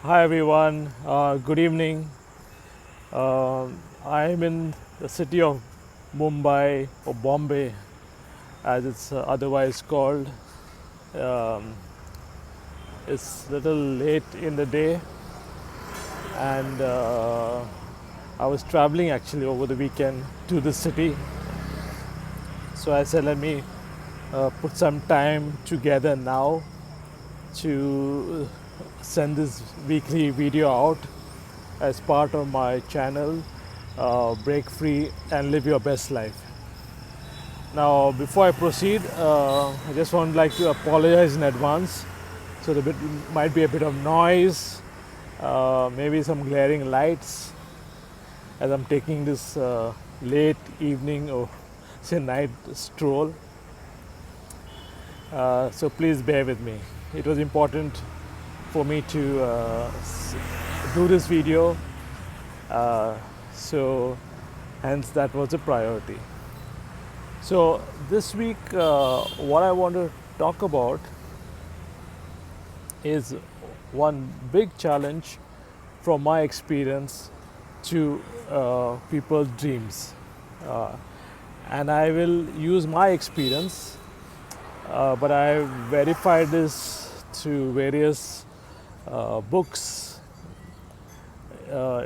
Hi everyone, good evening. I'm in the city of Mumbai or Bombay as it's otherwise called. Um, it's a little late in the day and I was traveling actually over the weekend to the city. So I said, let me put some time together now to send this weekly video out as part of my channel, Break Free and Live Your Best Life. Now, before I proceed, I just would like to apologize in advance. So there might be a bit of noise, maybe some glaring lights as I'm taking this late evening or say night stroll. So please bear with me. It was important for me to do this video, so hence that was a priority. So this week, what I want to talk about is one big challenge from my experience to people's dreams. Uh, and I will use my experience, but I verified this through various books,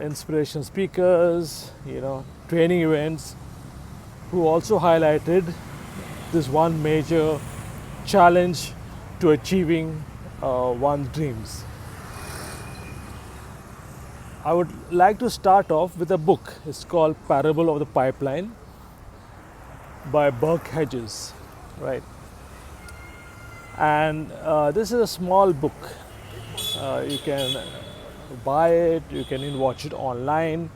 inspiration speakers, training events, who also highlighted this one major challenge to achieving one's dreams. I would like to start off with a book. It's called Parable of the Pipeline by Burke Hedges, right? And this is a small book. You can buy it, you can even watch it online.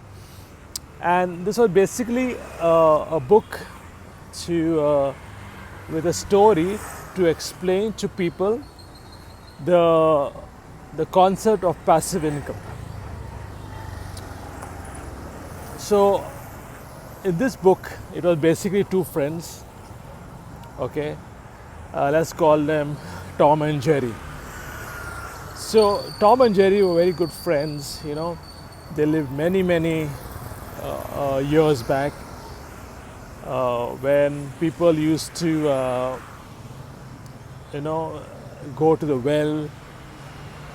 And this was basically a book with a story to explain to people the concept of passive income. So in this book, it was basically two friends. Okay, let's call them Tom and Jerry. So Tom and Jerry were very good friends. They lived many years back when people used to go to the well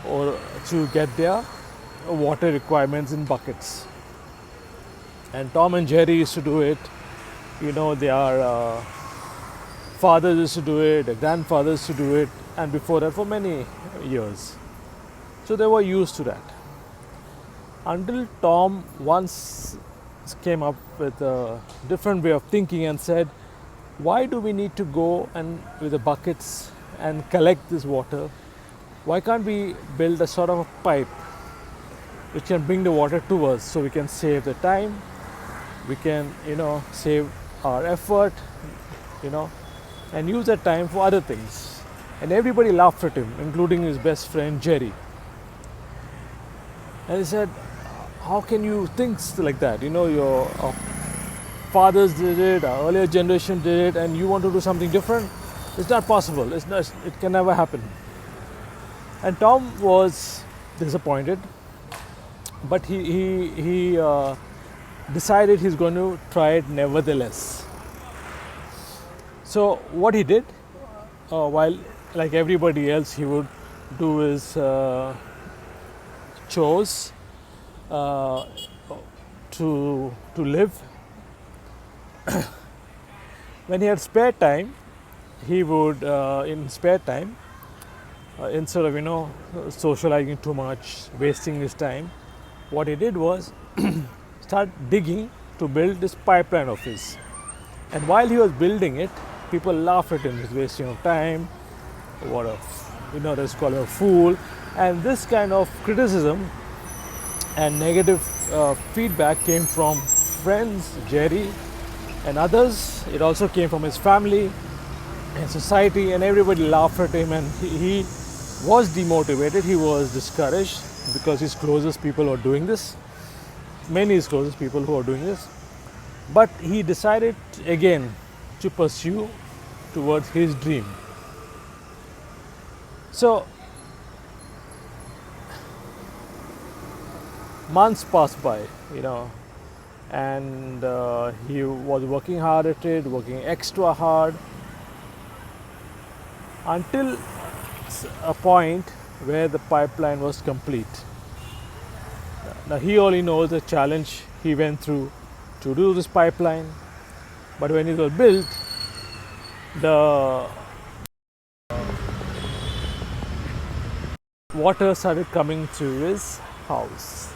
or to get their water requirements in buckets. And Tom and Jerry used to do it. Their fathers used to do it, their grandfathers used to do it, and before that for many years. So they were used to that. Until Tom once came up with a different way of thinking and said, why do we need to go and with the buckets and collect this water? Why can't we build a sort of a pipe which can bring the water to us so we can save the time, we can save our effort, and use that time for other things. And everybody laughed at him, including his best friend Jerry. And he said, how can you think like that? Your fathers did it, our earlier generation did it, and you want to do something different? It's not possible. It can never happen. And Tom was disappointed, but he decided he's going to try it nevertheless. So what he did, while like everybody else, he would do his chores to live. When he had spare time, he would in spare time, instead of socializing too much, wasting his time, what he did was start digging to build this pipeline of his. And while he was building it, people laughed at him. He's wasting of time. What that's called a fool. And this kind of criticism and negative feedback came from friends, Jerry, and others. It also came from his family and society, and everybody laughed at him, and he was demotivated. He was discouraged because his closest people were doing this. Many his closest people who are doing this. But he decided again to pursue towards his dream. So months passed by, you know, and he was working hard at it, working extra hard until a point where the pipeline was complete. Now he only knows the challenge he went through to do this pipeline, but when it was built, the water started coming to his house.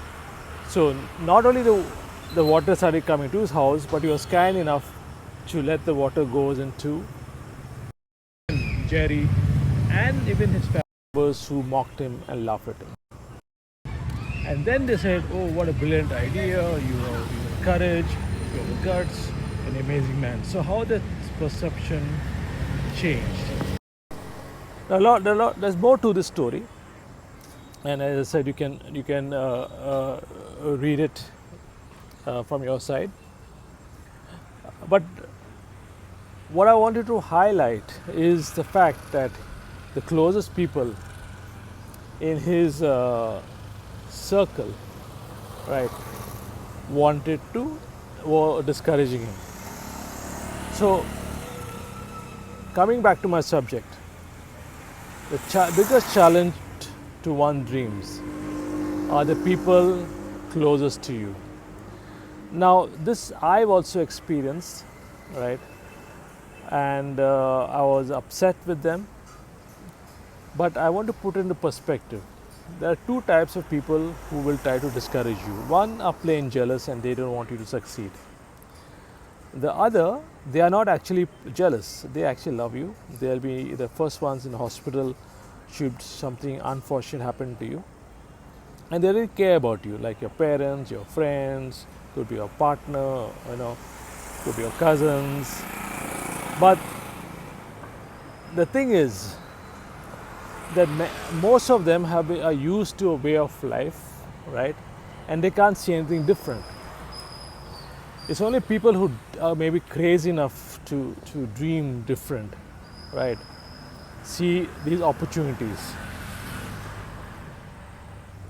So not only the water started coming to his house, but he was kind enough to let the water goes into Jerry and even his family members who mocked him and laughed at him. And then they said, "Oh, what a brilliant idea! You have courage, you have guts, an amazing man." So how that perception changed? There's more to this story, and as I said, you can read it from your side. But what I wanted to highlight is the fact that the closest people in his circle, right, wanted to, were discouraging him. So, coming back to my subject, the biggest challenge to one's dreams are the people closest to you. Now, this I've also experienced, right, and I was upset with them, but I want to put into perspective. There are two types of people who will try to discourage you. One are plain jealous and they don't want you to succeed. The other, they are not actually jealous, they actually love you. They'll be the first ones in the hospital should something unfortunate happen to you. And they really care about you, like your parents, your friends, could be your partner, you know, could be your cousins. But the thing is that most of them are used to a way of life, right? And they can't see anything different. It's only people who are maybe crazy enough to dream different, right? See these opportunities.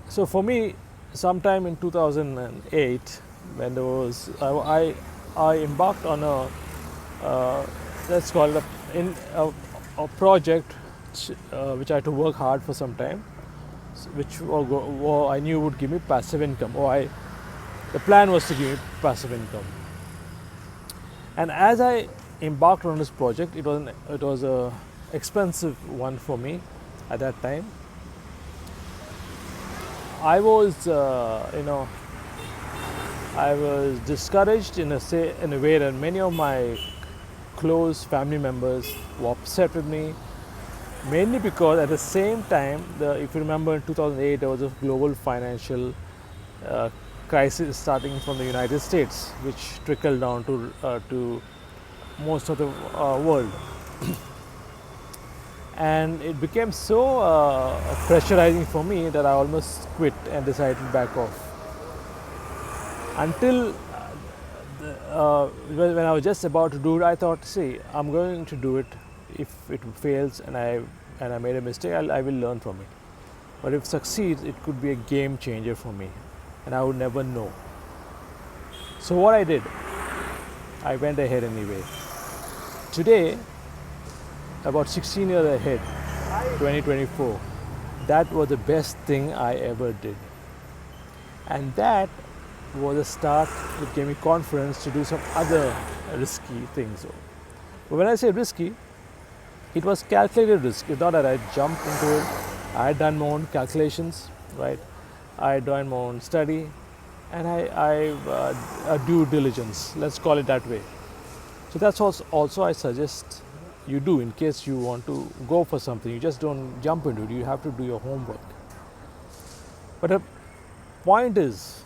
So for me, sometime in 2008, when there was, I embarked on let's call it a project which I had to work hard for some time, which I knew would give me passive income. The plan was to give me passive income. And as I embarked on this project, it was a expensive one for me at that time. I was, I was discouraged in a way that many of my close family members were upset with me. Mainly because at the same time, if you remember in 2008, there was a global financial crisis starting from the United States, which trickled down to most of the world. And it became so pressurizing for me that I almost quit and decided to back off. Until when I was just about to do it, I thought, see, I'm going to do it. If it fails and I made a mistake, I will learn from it. But if it succeeds, it could be a game changer for me, and I would never know. So what I did, I went ahead anyway. Today, about 16 years ahead, 2024, that was the best thing I ever did. And that was a start that gave me confidence to do some other risky things. But when I say risky, it was calculated risk. It's not that I jumped into it. I had done my own calculations, right? I had done my own study, and I due diligence. Let's call it that way. So that's also I suggest you do in case you want to go for something. You just don't jump into it. You have to do your homework. But the point is,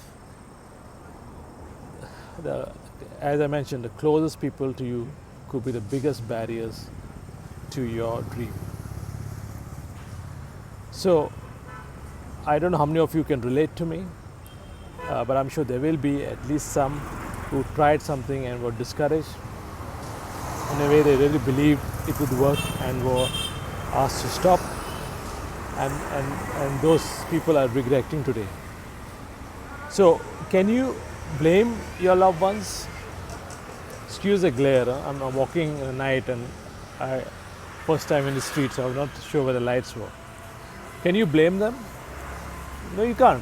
as I mentioned, the closest people to you could be the biggest barriers to your dream. So I don't know how many of you can relate to me, but I'm sure there will be at least some who tried something and were discouraged. In a way, they really believed it would work and were asked to stop, and those people are regretting today. So, can you blame your loved ones? Excuse the glare. I'm walking in the night and I first time in the street, so I'm not sure where the lights were. Can you blame them? No, you can't.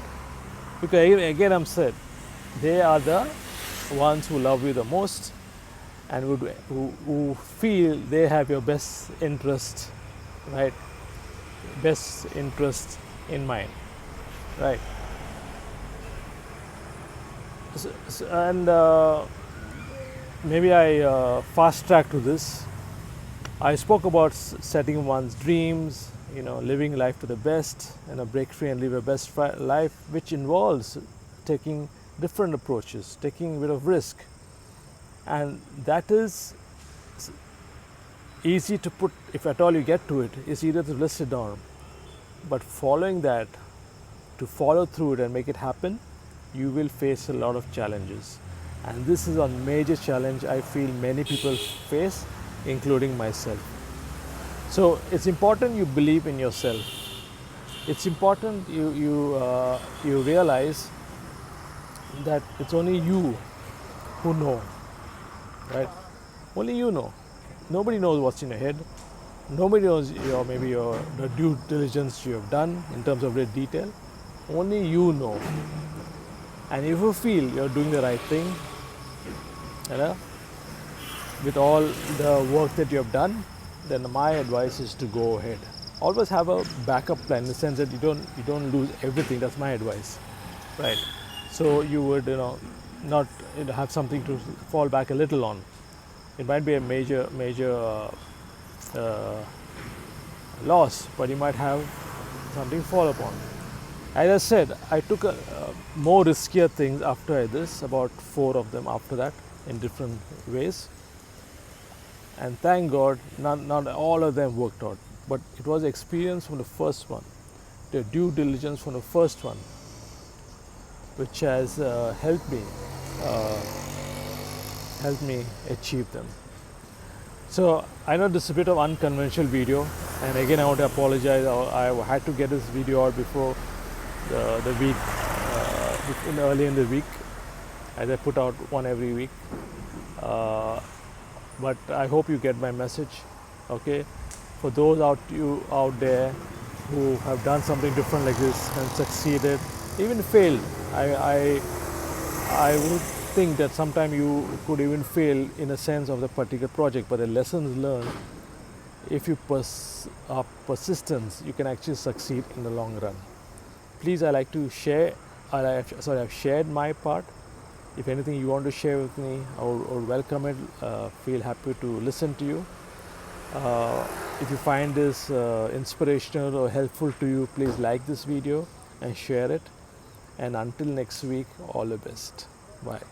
Because again, I'm said they are the ones who love you the most and who feel they have your best interest, right? Best interest in mind, right? And maybe I fast track to this. I spoke about setting one's dreams, living life to the best, break free and live a best life, which involves taking different approaches, taking a bit of risk, and that is easy to put. If at all you get to it, it's easier to list it down. But following that, to follow through it and make it happen, you will face a lot of challenges. And this is a major challenge I feel many people face, including myself. So it's important you believe in yourself. It's important you realize that it's only you who know, right? Only you know. Nobody knows what's in your head. Nobody knows the due diligence you have done in terms of great detail. Only you know. And if you feel you're doing the right thing, with all the work that you have done, then my advice is to go ahead. Always have a backup plan in the sense that you don't lose everything. That's my advice, right? So you would not have something to fall back a little on. It might be a major loss, but you might have something to fall upon. As I said, I took more riskier things after this, about 4 of them after that, in different ways. And thank God, not all of them worked out. But it was experience from the first one, the due diligence from the first one, which has helped me achieve them. So I know this is a bit of unconventional video, and again I want to apologize. I had to get this video out before the week, early in the week, as I put out one every week. But I hope you get my message. Okay, for those out there who have done something different like this and succeeded, even failed, I would think that sometime you could even fail in a sense of the particular project, but the lessons learned, if you are persistent, you can actually succeed in the long run. Please, I've shared my part. If anything you want to share with me or welcome it, feel happy to listen to you. If you find this inspirational or helpful to you, please like this video and share it. And until next week, all the best. Bye.